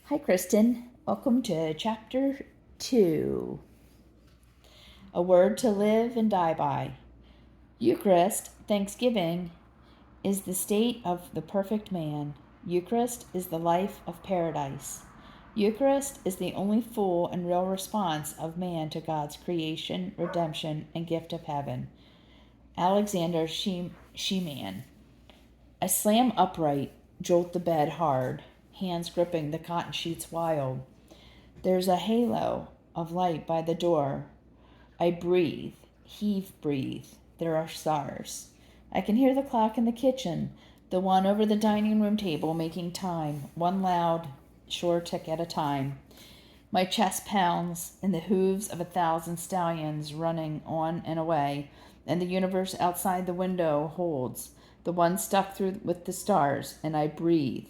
Hi, Kristen. Welcome to Chapter 2. A Word to Live and Die By. Eucharist, Thanksgiving, is the state of the perfect man. Eucharist is the life of paradise. Eucharist is the only full and real response of man to God's creation, redemption, and gift of heaven. Alexander Sheeman. I slam upright, jolt the bed hard, hands gripping the cotton sheets wild. There's a halo of light by the door. I breathe, breathe. There are stars. I can hear the clock in the kitchen, the one over the dining room table making time, one loud, sure tick at a time. My chest pounds in the hooves of 1,000 stallions running on and away, and the universe outside the window holds, the one stuck through with the stars, and I breathe.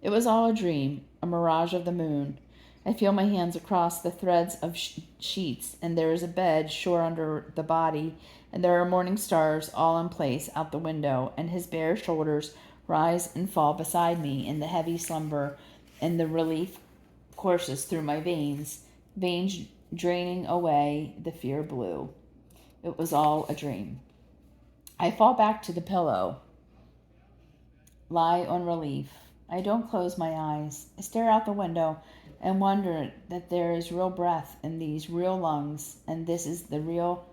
It was all a dream, a mirage of the moon. I feel my hands across the threads of sheets, and there is a bed sure under the body, and there are morning stars all in place out the window, and his bare shoulders rise and fall beside me in the heavy slumber, and the relief courses through my veins draining away the fear blue. It was all a dream. I fall back to the pillow, lie on relief. I don't close my eyes. I stare out the window and wonder that there is real breath in these real lungs, and this is the real,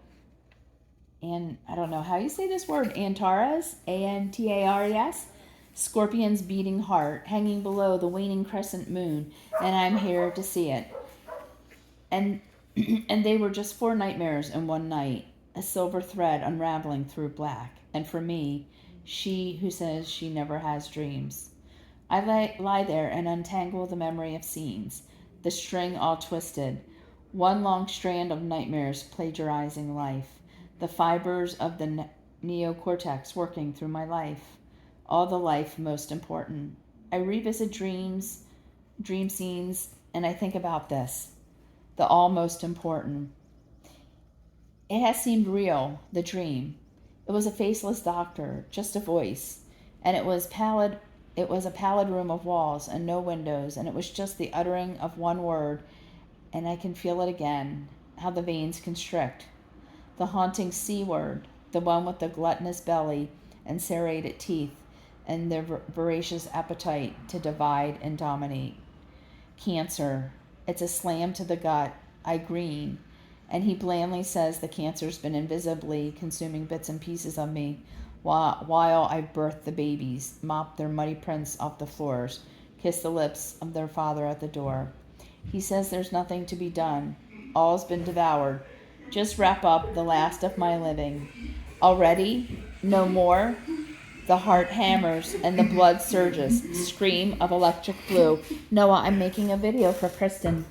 and I don't know how you say this word, Antares, Antares, Scorpion's beating heart, hanging below the waning crescent moon, and I'm here to see it. And and they were just 4 nightmares in one night, a silver thread unraveling through black. And for me, she who says she never has dreams. I lie there and untangle the memory of scenes, the string all twisted, one long strand of nightmares plagiarizing life, the fibers of the neocortex working through my life, all the life most important. I revisit dream scenes, and I think about this, the all most important. It has seemed real, the dream. It was a faceless doctor, just a voice, and it was pallid. It was a pallid room of walls and no windows, and it was just the uttering of one word, and I can feel it again, how the veins constrict. The haunting C word, the one with the gluttonous belly and serrated teeth, and their voracious appetite to divide and dominate. Cancer. It's a slam to the gut. I green. And he blandly says the cancer's been invisibly consuming bits and pieces of me while I birth the babies, mop their muddy prints off the floors, kiss the lips of their father at the door. He says there's nothing to be done. All's been devoured. Just wrap up the last of my living. Already? No more? The heart hammers and the blood surges. Scream of electric blue. Noah, I'm making a video for Kristen.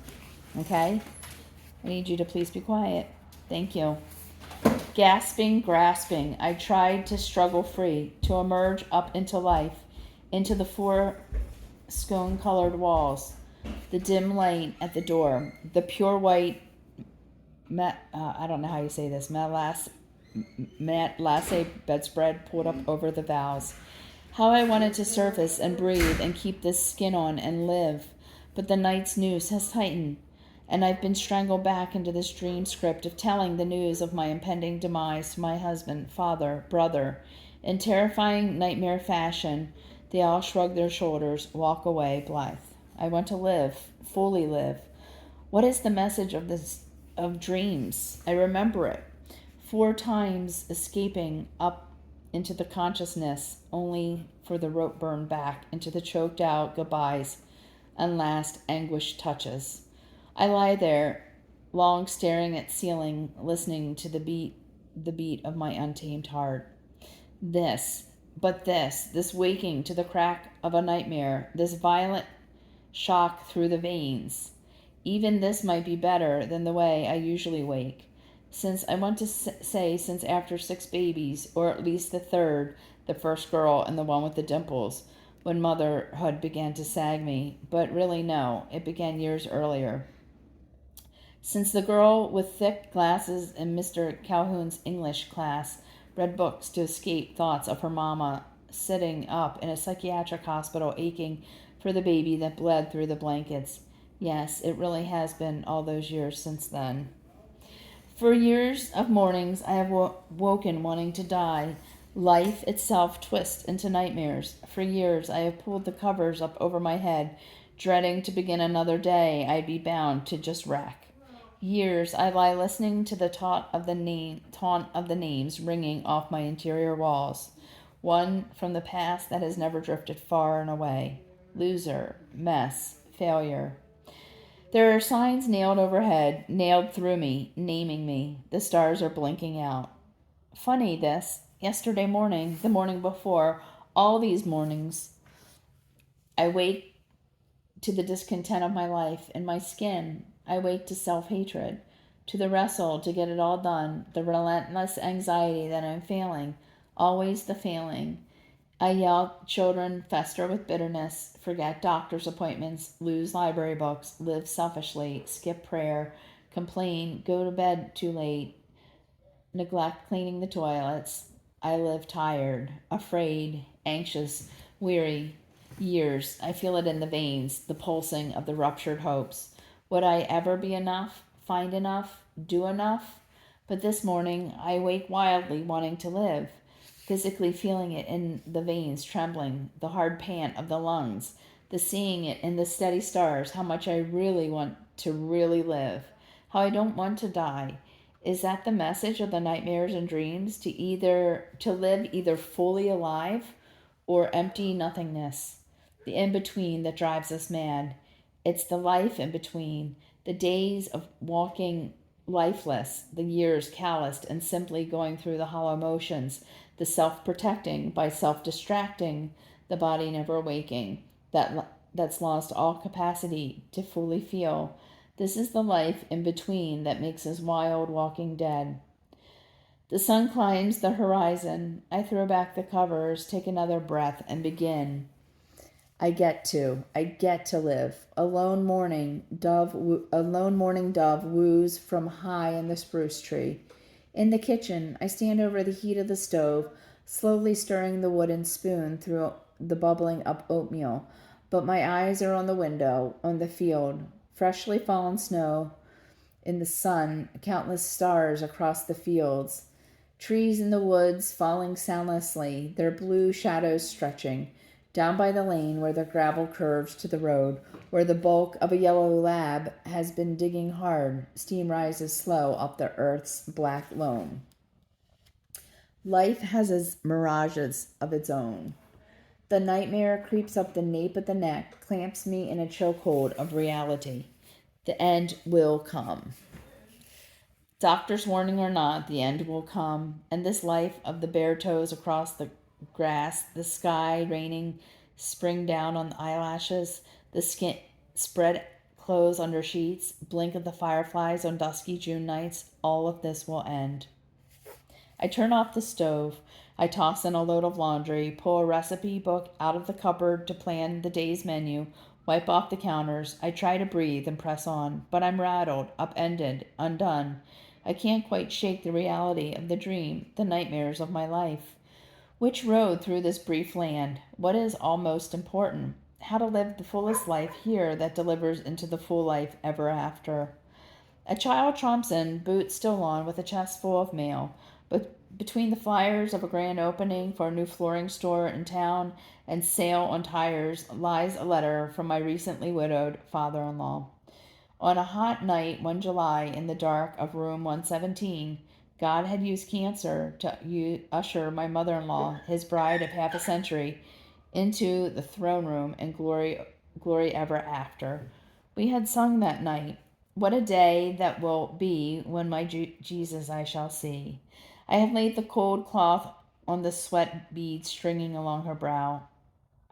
Okay? I need you to please be quiet. Thank you. Gasping, grasping, I tried to struggle free, to emerge up into life, into the 4 scone-colored walls, the dim light at the door, the pure white, I don't know how you say this, matelasse bedspread pulled up over the valves. How I wanted to surface and breathe and keep this skin on and live, but the night's noose has tightened, and I've been strangled back into this dream script of telling the news of my impending demise to my husband, father, brother. In terrifying nightmare fashion, they all shrug their shoulders, walk away blithe. I want to live, fully live. What is the message of dreams? I remember it. 4 times escaping up into the consciousness, only for the rope burn back into the choked out goodbyes and last anguished touches. I lie there, long staring at ceiling, listening to the beat of my untamed heart. This waking to the crack of a nightmare, this violent shock through the veins. Even this might be better than the way I usually wake. Since I want to say since after 6 babies, or at least the 3rd, the first girl and the one with the dimples, when motherhood began to sag me. But really no, it began years earlier. Since the girl with thick glasses in Mr. Calhoun's English class read books to escape thoughts of her mama sitting up in a psychiatric hospital aching for the baby that bled through the blankets. Yes, it really has been all those years since then. For years of mornings, I have woken wanting to die. Life itself twists into nightmares. For years, I have pulled the covers up over my head, dreading to begin another day I'd be bound to just wreck. Years, I lie listening to the taunt of the names ringing off my interior walls. One from the past that has never drifted far and away. Loser, mess, failure. There are signs nailed overhead, nailed through me, naming me. The stars are blinking out. Funny this. Yesterday morning, the morning before, all these mornings, I wake to the discontent of my life in my skin. I wake to self-hatred, to the wrestle to get it all done, the relentless anxiety that I'm failing, always the failing. I yell, children fester with bitterness, forget doctor's appointments, lose library books, live selfishly, skip prayer, complain, go to bed too late, neglect cleaning the toilets. I live tired, afraid, anxious, weary. Years, I feel it in the veins, the pulsing of the ruptured hopes. Would I ever be enough, find enough, do enough? But this morning, I wake wildly wanting to live, physically feeling it in the veins trembling, the hard pant of the lungs, the seeing it in the steady stars, how much I really want to really live, how I don't want to die. Is that the message of the nightmares and dreams? To live either fully alive or empty nothingness? The in-between that drives us mad. It's the life in between, the days of walking lifeless, the years calloused and simply going through the hollow motions, the self-protecting by self-distracting, the body never waking, that's lost all capacity to fully feel. This is the life in between that makes us wild walking dead. The sun climbs the horizon. I throw back the covers, take another breath, and begin. I get to live. A lone morning dove woos from high in the spruce tree. In the kitchen, I stand over the heat of the stove, slowly stirring the wooden spoon through the bubbling up oatmeal. But my eyes are on the window, on the field, freshly fallen snow, in the sun, countless stars across the fields, trees in the woods falling soundlessly, their blue shadows stretching. Down by the lane where the gravel curves to the road, where the bulk of a yellow lab has been digging hard, steam rises slow up the earth's black loam. Life has its mirages of its own. The nightmare creeps up the nape of the neck, clamps me in a chokehold of reality. The end will come. Doctor's warning or not, the end will come. And this life of the bare toes across the grass, the sky raining spring down on the eyelashes, the skin spread clothes under sheets, blink of the fireflies on dusky June nights, all of this will end. I turn off the stove. I toss in a load of laundry, pull a recipe book out of the cupboard to plan the day's menu, wipe off the counters. I try to breathe and press on, but I'm rattled, upended, undone. I can't quite shake the reality of the dream, the nightmares of my life. Which road through this brief land? What is all most important? How to live the fullest life here that delivers into the full life ever after. A child tromps in, boots still on, with a chest full of mail. But between the flyers of a grand opening for a new flooring store in town and sale on tires lies a letter from my recently widowed father-in-law. On a hot night one July in the dark of room 117, God had used cancer to usher my mother-in-law, his bride of half a century, into the throne room and glory ever after. We had sung that night, "What a day that will be when my Jesus I shall see." I had laid the cold cloth on the sweat beads stringing along her brow.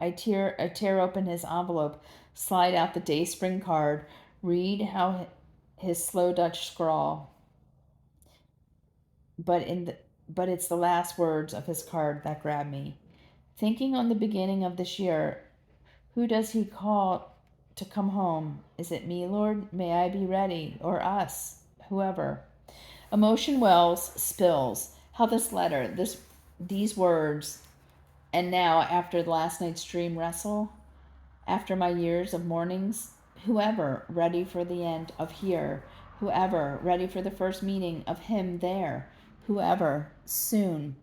I tear open his envelope, slide out the Dayspring card, read how his slow Dutch scrawl. But it's the last words of his card that grab me. Thinking on the beginning of this year, who does he call to come home? Is it me, Lord? May I be ready? Or us? Whoever. Emotion wells, spills. How this letter, these words And now, after last night's dream wrestle, after my years of mornings, whoever ready for the end of here, whoever ready for the first meeting of him there, whoever soon.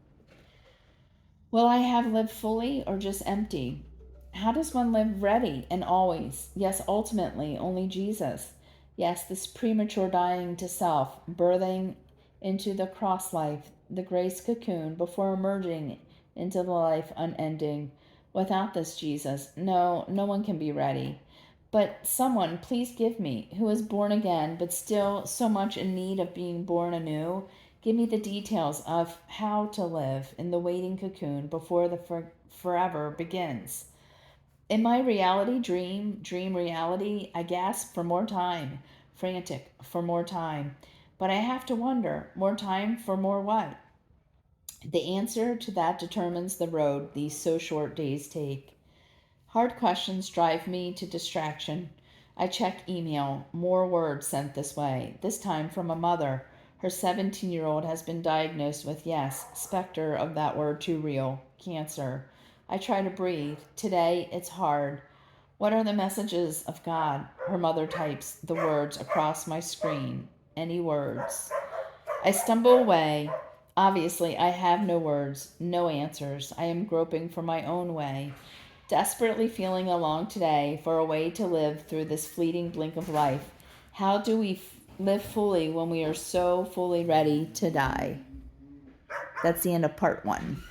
Will I have lived fully or just empty? How does one live ready and always? Yes, ultimately, only Jesus. Yes, this premature dying to self, birthing into the cross life, the grace cocoon, before emerging into the life unending. Without this Jesus, no one can be ready. But someone, please give me, who is born again, but still so much in need of being born anew. Give me the details of how to live in the waiting cocoon before the forever begins. In my reality, dream reality, I gasp for more time, frantic for more time. But I have to wonder, more time for more what? The answer to that determines the road these so short days take. Hard questions drive me to distraction. I check email, more words sent this way, this time from a mother. Her 17-year-old has been diagnosed with, yes, specter of that word too real, cancer. I try to breathe. Today it's hard. What are the messages of God? Her mother types the words across my screen. Any words? I stumble away. Obviously, I have no words, no answers. I am groping for my own way, desperately feeling along today for a way to live through this fleeting blink of life. How do we live fully when we are so fully ready to die? That's the end of part 1.